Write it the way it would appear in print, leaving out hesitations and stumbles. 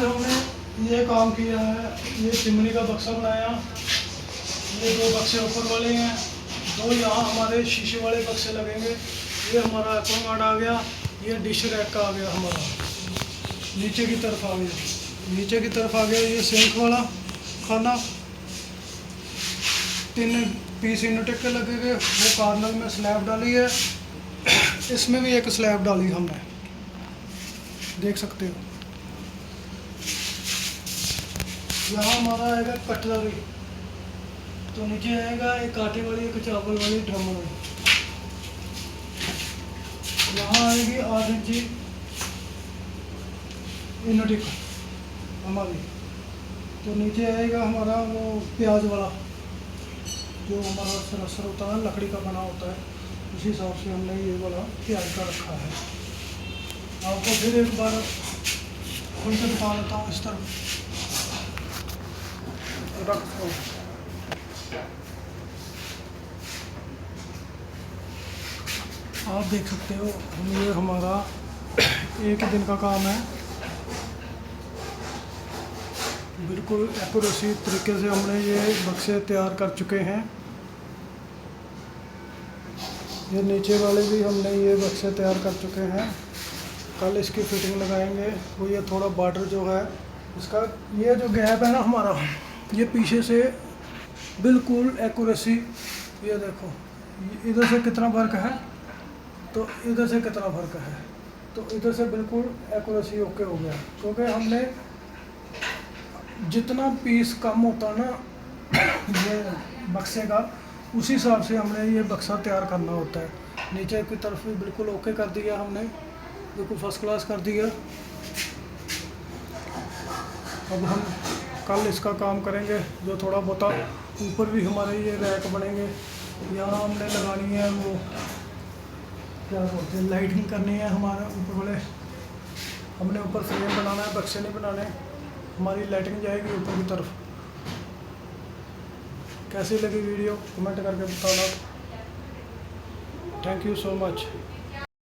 आज हमने ये काम किया है, ये चिमनी का बक्सा बनाया। ये 2 बक्से ऊपर वाले हैं, 2 यहाँ हमारे शीशे वाले बक्से लगेंगे। ये हमारा एक्वागार्ड आ गया, ये डिश रैक का आ गया हमारा, नीचे की तरफ आ गया। नीचे की तरफ आ गया ये सिंक वाला खाना, 3 पीस इनोटेक के लगेंगे। वो कार्नर में स्लैब डाली है, इसमें भी एक स्लैब डाली हमने, देख सकते हो। यहाँ हमारा आएगा कटलरी, तो नीचे आएगा एक आटे वाली एक चावल वाली ड्रम वाली। यहाँ आएगी 8 इंची इनोटिक हमारी। तो नीचे आएगा हमारा वो प्याज वाला, जो हमारा सरसर होता है, लकड़ी का बना होता है, उसी हिसाब से हमने ये वाला प्याज का रखा है। आपको फिर एक बार खोल के दिखा देता हूँ। इस तरफ रखो, आप देख सकते हो। ये हमारा एक दिन का काम है, बिल्कुल एक्यूरेसी तरीके से हमने ये बक्से तैयार कर चुके हैं। ये नीचे वाले भी हमने ये बक्से तैयार कर चुके हैं। कल इसकी फिटिंग लगाएंगे। वो ये थोड़ा बॉर्डर जो है इसका, ये जो गैप है ना हमारा, ये पीछे से बिल्कुल एक्यूरेसी, ये देखो इधर से कितना फर्क है, तो इधर से कितना फर्क है, तो इधर से बिल्कुल एक्यूरेसी ओके हो गया। क्योंकि हमने जितना पीस कम होता ना ये बक्से का, उसी हिसाब से हमने ये बक्सा तैयार करना होता है। नीचे की तरफ भी बिल्कुल ओके कर दिया हमने, बिल्कुल फर्स्ट क्लास कर दिया। अब हम कल इसका काम करेंगे, जो थोड़ा बहुत ऊपर भी हमारे ये रैक बनेंगे। यहाँ हमने लगानी है वो क्या बोलते हैं, लाइटिंग करनी है हमारे ऊपर वाले। हमने ऊपर फ्रेम बनाना है, बक्से नहीं बनाने। हमारी लाइटिंग जाएगी ऊपर की तरफ। कैसी लगी वीडियो कमेंट करके बताना। Thank you so much.